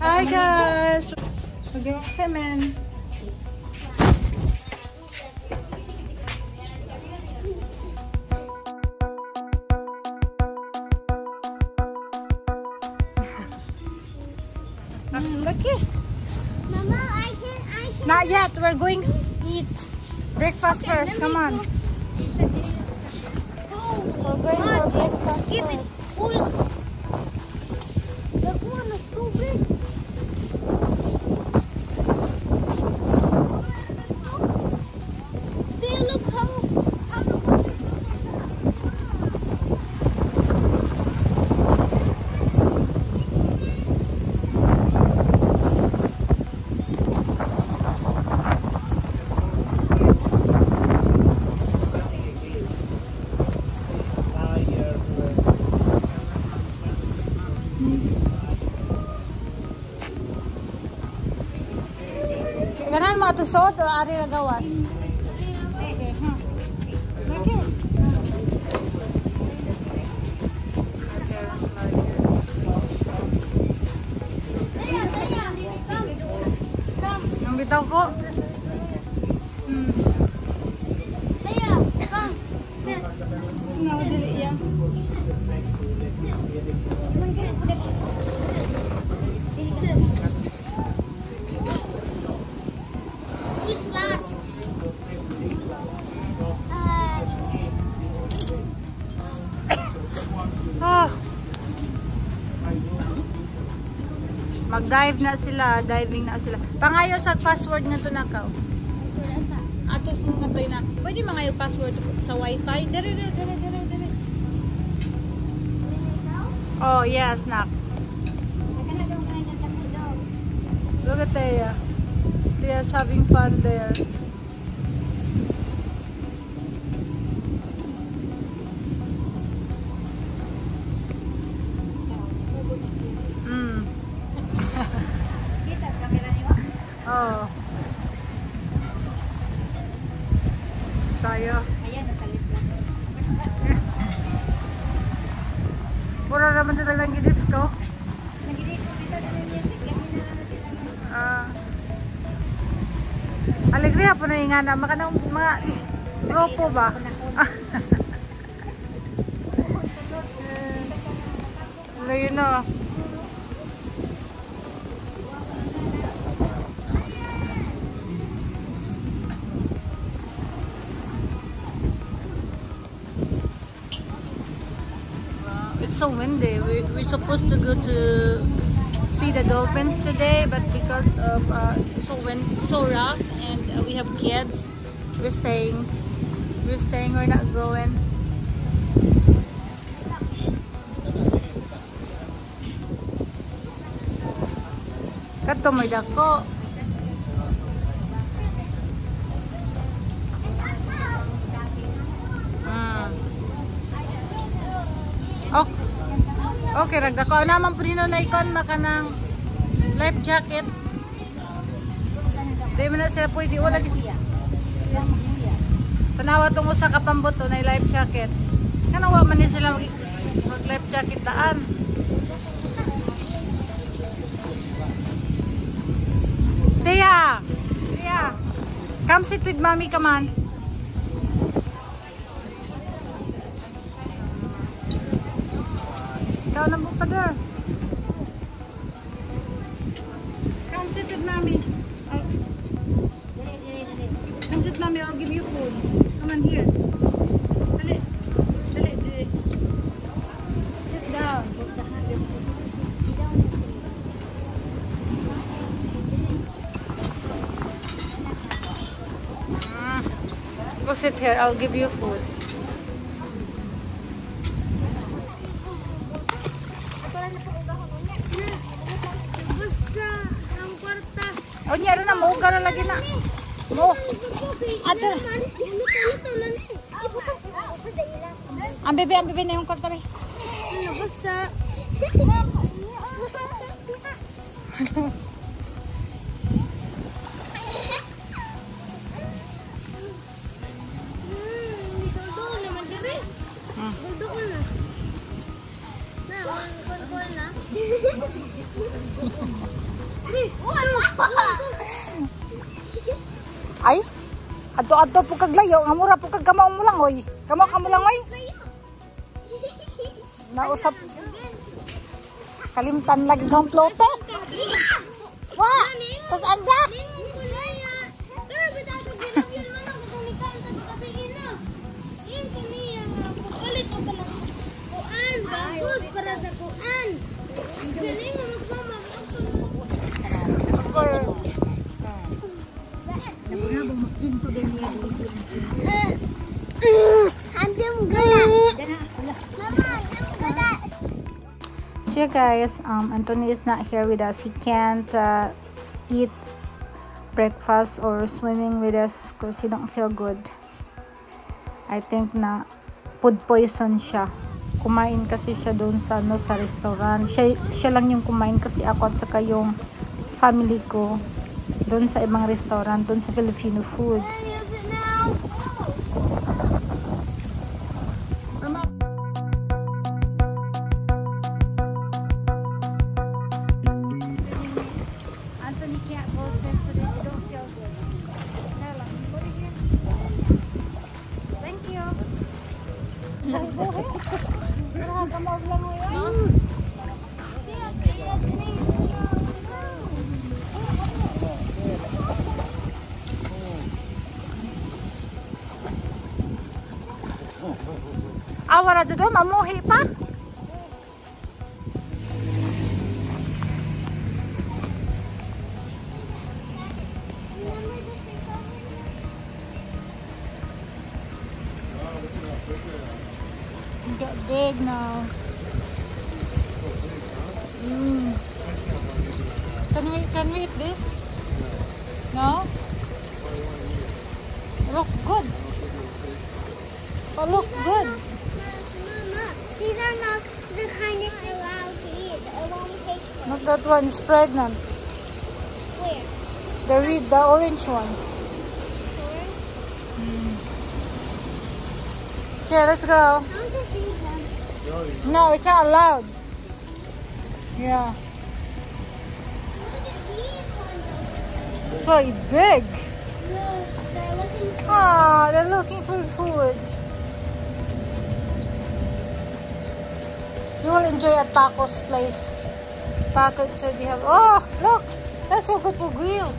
Hi guys! Magiging semen. Lucky. Mama, I can. Not yet. We're going to eat breakfast first. Come on. We're going for breakfast Give it first. oil. That one is too big. See, look how the water is. Ganan mo tusod o ari na gawas? Okay, ha? Okay. Come. Yung bitaw ko. Aya, come. Sit. No, dili yan. Who's last? Ah. Mag-dive na sila, diving na sila. Pangayo sa password nga to nakaw. Atos nga to na. Pwede mangayo password sa wifi. Dire. Oh, yes, nak. Look at Thea. Thea's having fun there. Oh. Saya. Mura naman sila ng disco. Alegria po na yung nga na. Mga grupo ba? Layo na. It's so windy. We're supposed to go to see the dolphins today, but because of so rough and we have kids, we're staying. We're not going. Kato may dako. Okay, ragdako naman po nino na ikon makanang life jacket. Di mo na sila pwede wala gis. Tanawa tungo sa kapamboto na life jacket. Kanawa man ni sila mag life jacket daan. Tia, come sit with mommy, come on. Ikaw na mo pa there. Come sit with mommy. Come sit mommy, I'll give you food. Come on here. Dali. Sit down. Go sit here, I'll give you food. Oh, niya rin na mo, gano'n lagi na. Mo. Ate. Ang bebe na yung kwarta, be. Basta. Ay, adto-adto po kaglayo, nga mura po kagkamaw mo lang, oy. Kamaw ka mo lang, oy. Nausap. Kalimtan lagi ng plote. Wah, tas anda. Para sa kuan. Galing mo magmama. So yeah, guys, Anthony is not here with us. He can't eat breakfast or swimming with us because he don't feel good. I think na food poison siya. Kumain kasi siya doon sa sa restaurant. Siya lang yung kumain kasi ako at saka yung family ko doon sa ibang restaurant, doon sa Filipino food. Anthony can't go swim today. He don't feel good. Thank you. Awara juga mamuhi pa. Got big now. Can we eat this? No? Look good. Oh, look good. Mama, these are not the kind of allowed to eat. I won't take them. Look, that one is pregnant. Where? The orange one. Okay, let's go. I want to feed them. No, it's not allowed. Yeah. So big. No, they're looking for Ah, they're looking for food. You will enjoy at Paco's place. Paco said you have. Oh, look, that's so good for grill.